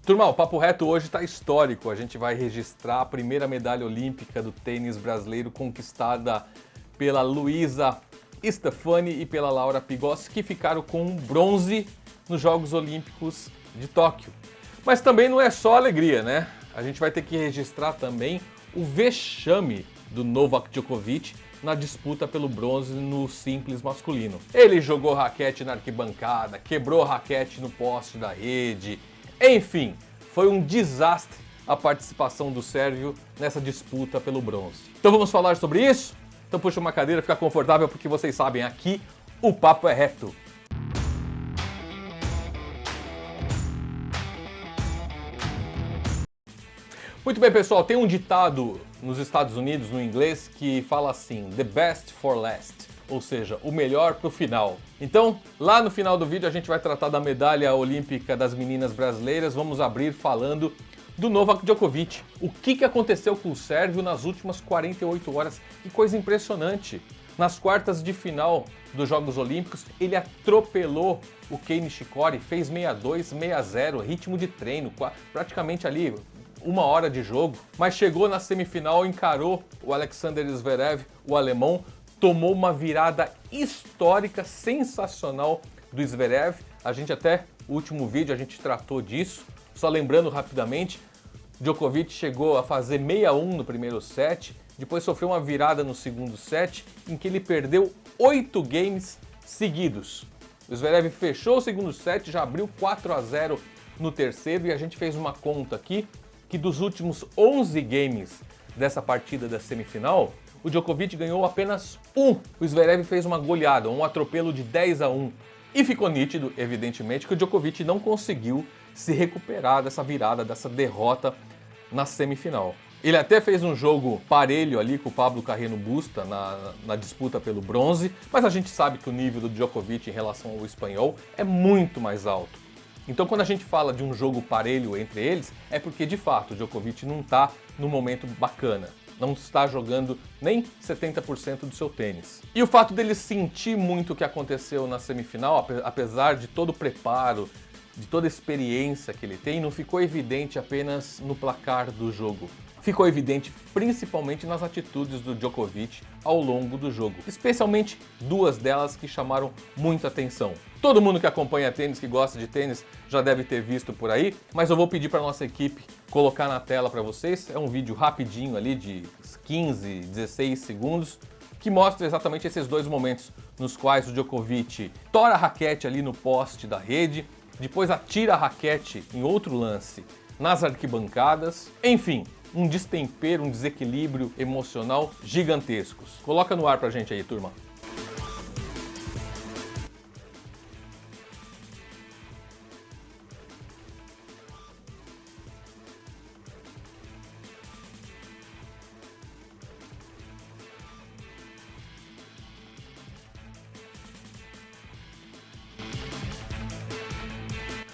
Turma, o Papo Reto hoje está histórico. A gente vai registrar a primeira medalha olímpica do tênis brasileiro conquistada pela Luísa Stefani e pela Laura Pigossi, que ficaram com bronze nos Jogos Olímpicos de Tóquio. Mas também não é só alegria, né? A gente vai ter que registrar também o vexame do Novak Djokovic na disputa pelo bronze no simples masculino. Ele jogou raquete na arquibancada, quebrou raquete no poste da rede. Enfim, foi um desastre a participação do sérvio nessa disputa pelo bronze. Então vamos falar sobre isso? Então puxa uma cadeira, fica confortável, porque vocês sabem, aqui o papo é reto. Muito bem, pessoal, tem um ditado nos Estados Unidos, no inglês, que fala assim: the best for last, ou seja, o melhor para o final. Então, lá no final do vídeo a gente vai tratar da medalha olímpica das meninas brasileiras. Vamos abrir falando do Novak Djokovic. O que aconteceu com o sérvio nas últimas 48 horas? Que coisa impressionante! Nas quartas de final dos Jogos Olímpicos, ele atropelou o Kei Nishikori, fez 6-2, 6-0, ritmo de treino, praticamente ali 1 hora de jogo, mas chegou na semifinal, encarou o Alexander Zverev, o alemão, tomou uma virada histórica, sensacional do Zverev. A gente até, o último vídeo, a gente tratou disso. Só lembrando rapidamente, Djokovic chegou a fazer 6-1 no primeiro set, depois sofreu uma virada no segundo set, em que ele perdeu 8 games seguidos. O Zverev fechou o segundo set, já abriu 4-0 no terceiro, e a gente fez uma conta aqui, que dos últimos 11 games dessa partida da semifinal, o Djokovic ganhou apenas um. O Zverev fez uma goleada, um atropelo de 10-1. E ficou nítido, evidentemente, que o Djokovic não conseguiu se recuperar dessa virada, dessa derrota na semifinal. Ele até fez um jogo parelho ali com o Pablo Carreño Busta na disputa pelo bronze, mas a gente sabe que o nível do Djokovic em relação ao espanhol é muito mais alto. Então, quando a gente fala de um jogo parelho entre eles, é porque, de fato, o Djokovic não está no momento bacana. Não está jogando nem 70% do seu tênis. E o fato dele sentir muito o que aconteceu na semifinal, apesar de todo o preparo, de toda a experiência que ele tem, não ficou evidente apenas no placar do jogo. Ficou evidente principalmente nas atitudes do Djokovic ao longo do jogo. Especialmente duas delas que chamaram muita atenção. Todo mundo que acompanha tênis, que gosta de tênis, já deve ter visto por aí, mas eu vou pedir para nossa equipe colocar na tela para vocês. É um vídeo rapidinho ali de 15, 16 segundos, que mostra exatamente esses dois momentos nos quais o Djokovic tora a raquete ali no poste da rede, depois atira a raquete em outro lance nas arquibancadas. Enfim, um destempero, um desequilíbrio emocional gigantescos. Coloca no ar pra gente aí, turma.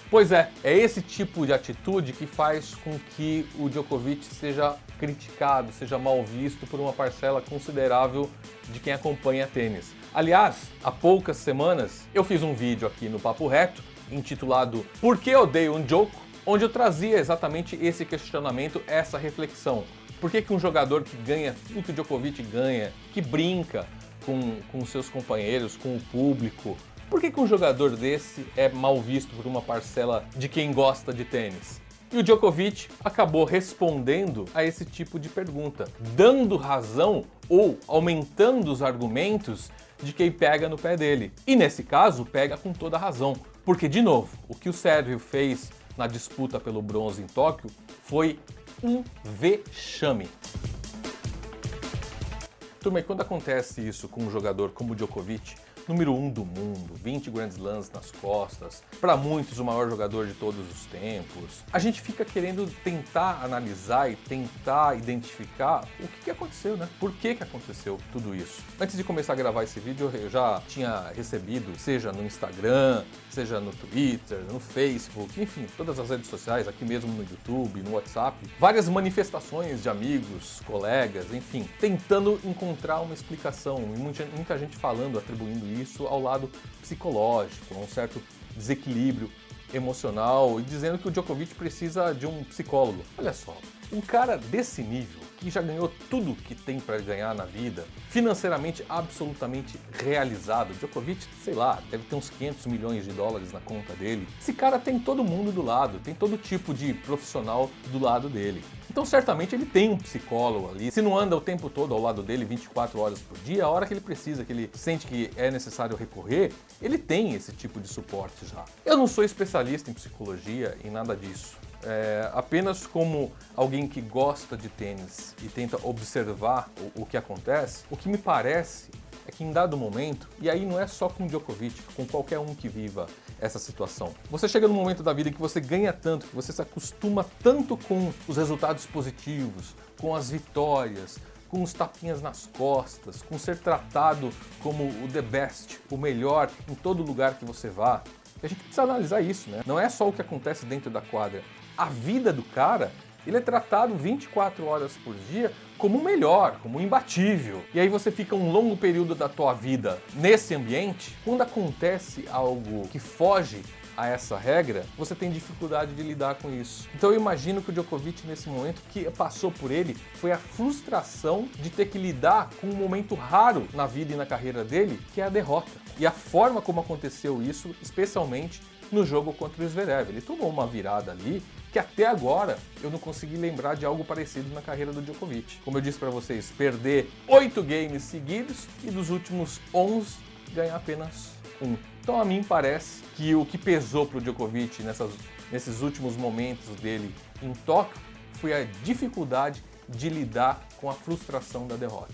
Pois é esse tipo de atitude que faz com que o Djokovic seja criticado, seja mal visto por uma parcela considerável de quem acompanha tênis. Aliás, há poucas semanas eu fiz um vídeo aqui no Papo Reto, intitulado Por que odeio um Djoko?, onde eu trazia exatamente esse questionamento, essa reflexão. Por que um jogador que ganha tudo que o Djokovic ganha, que brinca com seus companheiros, com o público, por que um jogador desse é mal visto por uma parcela de quem gosta de tênis? E o Djokovic acabou respondendo a esse tipo de pergunta, dando razão ou aumentando os argumentos de quem pega no pé dele. E nesse caso, pega com toda a razão. Porque, de novo, o que o sérvio fez na disputa pelo bronze em Tóquio foi um vexame. Turma, e quando acontece isso com um jogador como o Djokovic, número 1 do mundo, 20 Grand Slams nas costas, para muitos o maior jogador de todos os tempos, a gente fica querendo tentar analisar e tentar identificar o que aconteceu, né? Por que aconteceu tudo isso? Antes de começar a gravar esse vídeo, eu já tinha recebido, seja no Instagram, seja no Twitter, no Facebook, enfim, todas as redes sociais, aqui mesmo no YouTube, no WhatsApp, várias manifestações de amigos, colegas, enfim, tentando encontrar uma explicação, e muita gente falando, atribuindo isso ao lado psicológico, a um certo desequilíbrio emocional e dizendo que o Djokovic precisa de um psicólogo. Olha só, um cara desse nível, que já ganhou tudo que tem para ganhar na vida, financeiramente absolutamente realizado. Djokovic, sei lá, deve ter uns 500 milhões de dólares na conta dele. Esse cara tem todo mundo do lado, tem todo tipo de profissional do lado dele. Então certamente ele tem um psicólogo ali. Se não anda o tempo todo ao lado dele 24 horas por dia, a hora que ele precisa, que ele sente que é necessário recorrer, ele tem esse tipo de suporte já. Eu não sou especialista em psicologia, em nada disso. Apenas como alguém que gosta de tênis e tenta observar o que acontece, o que me parece é que em dado momento, e aí não é só com o Djokovic, com qualquer um que viva essa situação, você chega num momento da vida em que você ganha tanto, que você se acostuma tanto com os resultados positivos, com as vitórias, com os tapinhas nas costas, com ser tratado como o the best, o melhor em todo lugar que você vá. A gente precisa analisar isso, né? Não é só o que acontece dentro da quadra. A vida do cara, ele é tratado 24 horas por dia como o melhor, como o imbatível. E aí você fica um longo período da tua vida nesse ambiente. Quando acontece algo que foge a essa regra, você tem dificuldade de lidar com isso. Então eu imagino que o Djokovic, nesse momento, que passou por ele, foi a frustração de ter que lidar com um momento raro na vida e na carreira dele, que é a derrota. E a forma como aconteceu isso, especialmente no jogo contra o Zverev. Ele tomou uma virada ali que até agora eu não consegui lembrar de algo parecido na carreira do Djokovic. Como eu disse para vocês, perder 8 games seguidos e dos últimos 11 ganhar apenas um. Então a mim parece que o que pesou para o Djokovic nesses últimos momentos dele em Tóquio foi a dificuldade de lidar com a frustração da derrota.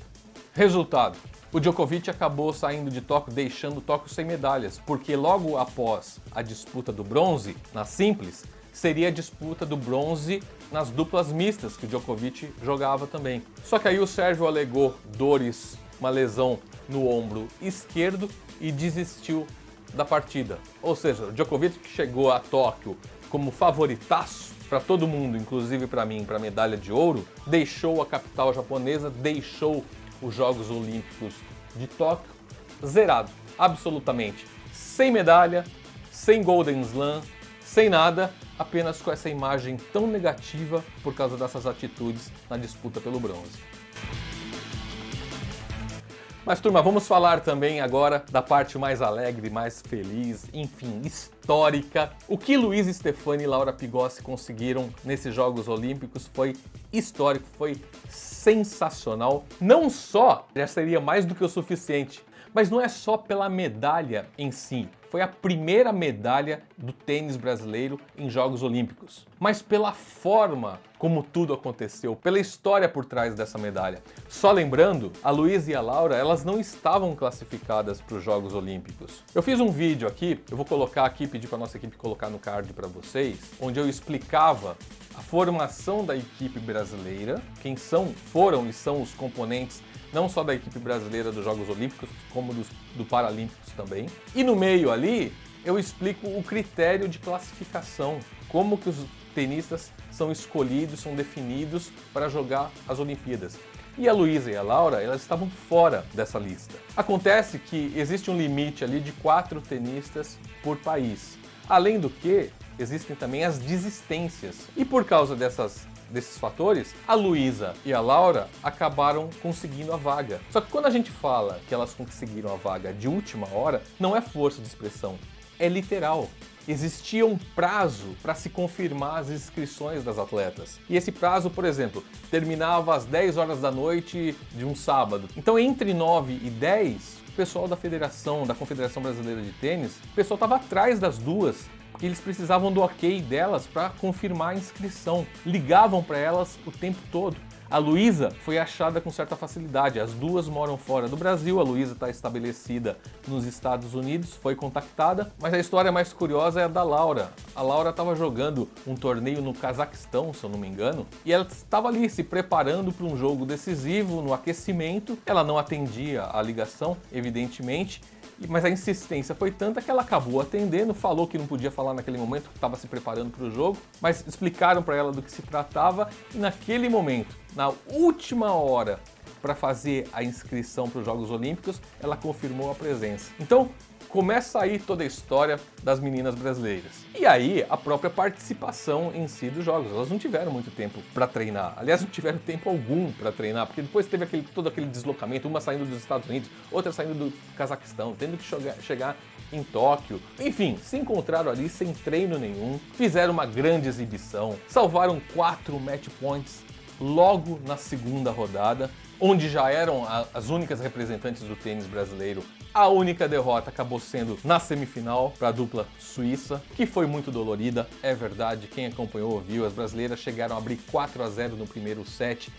Resultado: o Djokovic acabou saindo de Tóquio, deixando Tóquio sem medalhas, porque logo após a disputa do bronze na simples, seria a disputa do bronze nas duplas mistas, que o Djokovic jogava também. Só que aí o Sérgio alegou dores, uma lesão no ombro esquerdo e desistiu da partida. Ou seja, o Djokovic, que chegou a Tóquio como favoritaço para todo mundo, inclusive para mim, para a medalha de ouro, deixou a capital japonesa, deixou os Jogos Olímpicos de Tóquio zerado, absolutamente, sem medalha, sem Golden Slam, sem nada, apenas com essa imagem tão negativa por causa dessas atitudes na disputa pelo bronze. Mas turma, vamos falar também agora da parte mais alegre, mais feliz, enfim, histórica. O que Luiz Stefani e Laura Pigossi conseguiram nesses Jogos Olímpicos foi histórico, foi sensacional. Não só já seria mais do que o suficiente, mas não é só pela medalha em si. Foi a primeira medalha do tênis brasileiro em Jogos Olímpicos, mas pela forma como tudo aconteceu, pela história por trás dessa medalha. Só lembrando, a Luísa e a Laura, elas não estavam classificadas para os Jogos Olímpicos. Eu fiz um vídeo aqui, eu vou colocar aqui, pedir para nossa equipe colocar no card para vocês, onde eu explicava a formação da equipe brasileira, quem foram e são os componentes não só da equipe brasileira dos Jogos Olímpicos, como do Paralímpicos também. E no meio ali, eu explico o critério de classificação, como que os tenistas são escolhidos, são definidos para jogar as Olimpíadas. E a Luísa e a Laura, elas estavam fora dessa lista. Acontece que existe um limite ali de 4 tenistas por país. Além do que, existem também as desistências. E por causa desses fatores, a Luísa e a Laura acabaram conseguindo a vaga. Só que quando a gente fala que elas conseguiram a vaga de última hora, não é força de expressão, é literal. Existia um prazo para se confirmar as inscrições das atletas. E esse prazo, por exemplo, terminava às 10 horas da noite de um sábado. Então, entre 9 e 10, o pessoal da Confederação Brasileira de Tênis, o pessoal estava atrás das duas, porque eles precisavam do ok delas para confirmar a inscrição. Ligavam para elas o tempo todo. A Luísa foi achada com certa facilidade. As duas moram fora do Brasil, a Luísa está estabelecida nos Estados Unidos, foi contactada, mas a história mais curiosa é a da Laura. A Laura estava jogando um torneio no Cazaquistão, se eu não me engano, e ela estava ali se preparando para um jogo decisivo, no aquecimento. Ela não atendia a ligação, evidentemente, mas a insistência foi tanta que ela acabou atendendo, falou que não podia falar naquele momento, que estava se preparando para o jogo, mas explicaram para ela do que se tratava e naquele momento, na última hora para fazer a inscrição para os Jogos Olímpicos, ela confirmou a presença. Então, começa aí toda a história das meninas brasileiras. E aí, a própria participação em si dos jogos. Elas não tiveram muito tempo para treinar. Aliás, não tiveram tempo algum para treinar, porque depois teve todo aquele deslocamento, uma saindo dos Estados Unidos, outra saindo do Cazaquistão, tendo que chegar em Tóquio. Enfim, se encontraram ali sem treino nenhum, fizeram uma grande exibição, salvaram 4 match points logo na segunda rodada, onde já eram as únicas representantes do tênis brasileiro. A única derrota acabou sendo na semifinal para a dupla suíça, que foi muito dolorida, é verdade, quem acompanhou viu, as brasileiras chegaram a abrir 4-0 no primeiro set,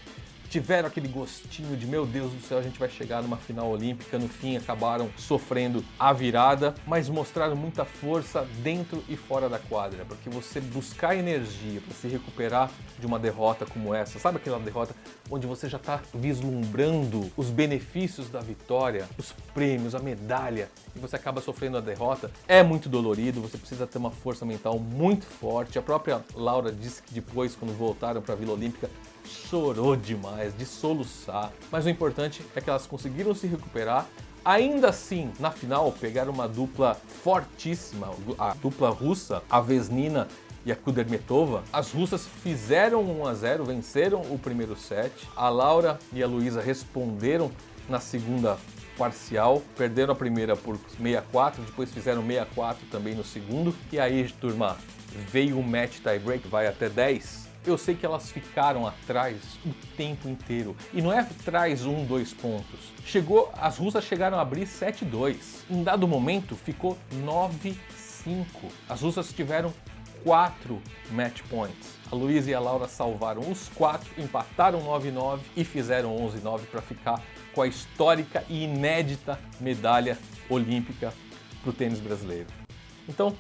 tiveram aquele gostinho de, meu Deus do céu, a gente vai chegar numa final olímpica, no fim acabaram sofrendo a virada, mas mostraram muita força dentro e fora da quadra, porque você buscar energia para se recuperar de uma derrota como essa, sabe aquela derrota onde você já está vislumbrando os benefícios da vitória, os prêmios, a medalha, e você acaba sofrendo a derrota, é muito dolorido, você precisa ter uma força mental muito forte. A própria Laura disse que depois, quando voltaram para a Vila Olímpica, chorou demais, de soluçar, mas o importante é que elas conseguiram se recuperar. Ainda assim, na final, pegaram uma dupla fortíssima, a dupla russa, a Vesnina e a Kudermetova. As russas fizeram 1-0, venceram o primeiro set. A Laura e a Luísa responderam na segunda parcial, perderam a primeira por 6-4, depois fizeram 6-4 também no segundo. E aí, turma, veio o match tie-break, vai até 10. Eu sei que elas ficaram atrás o tempo inteiro. E não é atrás 2 pontos. As russas chegaram a abrir 7-2. Em dado momento, ficou 9-5. As russas tiveram 4 match points. A Luísa e a Laura salvaram os 4, empataram 9-9 e fizeram 11-9 para ficar com a histórica e inédita medalha olímpica para o tênis brasileiro. Então,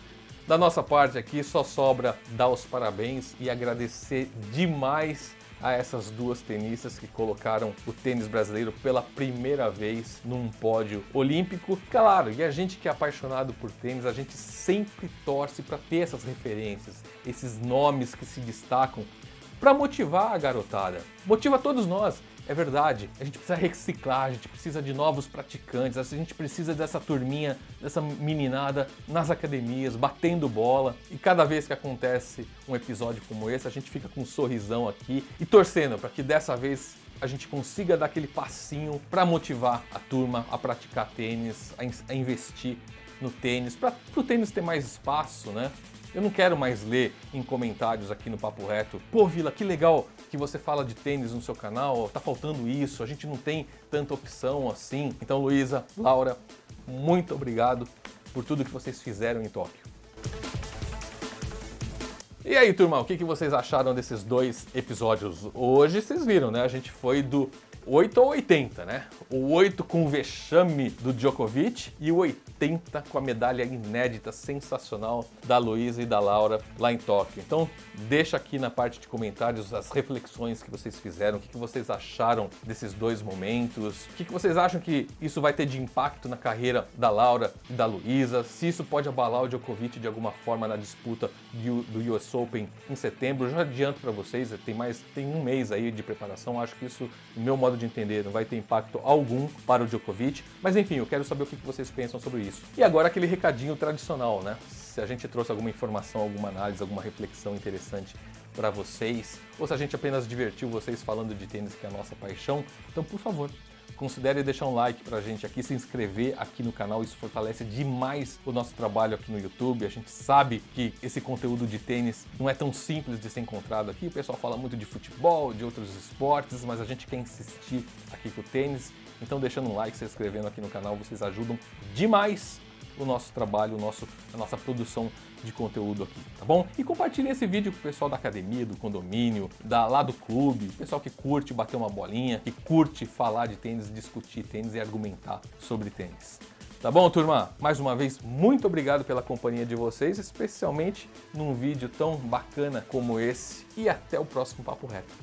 da nossa parte aqui, só sobra dar os parabéns e agradecer demais a essas duas tenistas que colocaram o tênis brasileiro pela primeira vez num pódio olímpico. Claro, e a gente que é apaixonado por tênis, a gente sempre torce para ter essas referências, esses nomes que se destacam, para motivar a garotada. Motiva todos nós. É verdade, a gente precisa reciclar, a gente precisa de novos praticantes, a gente precisa dessa turminha, dessa meninada nas academias, batendo bola. E cada vez que acontece um episódio como esse, a gente fica com um sorrisão aqui e torcendo para que dessa vez a gente consiga dar aquele passinho para motivar a turma a praticar tênis, a investir no tênis, para o tênis ter mais espaço, né? Eu não quero mais ler em comentários aqui no Papo Reto: pô, Vila, que legal que você fala de tênis no seu canal, tá faltando isso, a gente não tem tanta opção assim. Então, Luísa, Laura, muito obrigado por tudo que vocês fizeram em Tóquio. E aí, turma, o que vocês acharam desses 2 episódios? Hoje vocês viram, né? A gente foi do 8 ao 80, né? O 8 com o vexame do Djokovic e o 80 com a medalha inédita, sensacional da Luísa e da Laura lá em Tóquio. Então, deixa aqui na parte de comentários as reflexões que vocês fizeram, o que vocês acharam desses 2 momentos, o que vocês acham que isso vai ter de impacto na carreira da Laura e da Luísa, se isso pode abalar o Djokovic de alguma forma na disputa do US Open em setembro. Eu já adianto para vocês, tem um mês aí de preparação, acho que isso, no meu modo de entender, não vai ter impacto algum para o Djokovic, mas enfim, eu quero saber o que vocês pensam sobre isso. E agora aquele recadinho tradicional, né? Se a gente trouxe alguma informação, alguma análise, alguma reflexão interessante para vocês, ou se a gente apenas divertiu vocês falando de tênis, que é a nossa paixão, então, por favor, considere deixar um like pra gente aqui, se inscrever aqui no canal, isso fortalece demais o nosso trabalho aqui no YouTube. A gente sabe que esse conteúdo de tênis não é tão simples de ser encontrado aqui, o pessoal fala muito de futebol, de outros esportes, mas a gente quer insistir aqui com o tênis, então deixando um like, se inscrevendo aqui no canal, vocês ajudam demais o nosso trabalho, a nossa produção de conteúdo aqui, tá bom? E compartilhe esse vídeo com o pessoal da academia, do condomínio, lá do clube, o pessoal que curte bater uma bolinha, que curte falar de tênis, discutir tênis e argumentar sobre tênis. Tá bom, turma? Mais uma vez, muito obrigado pela companhia de vocês, especialmente num vídeo tão bacana como esse, e até o próximo Papo Reto.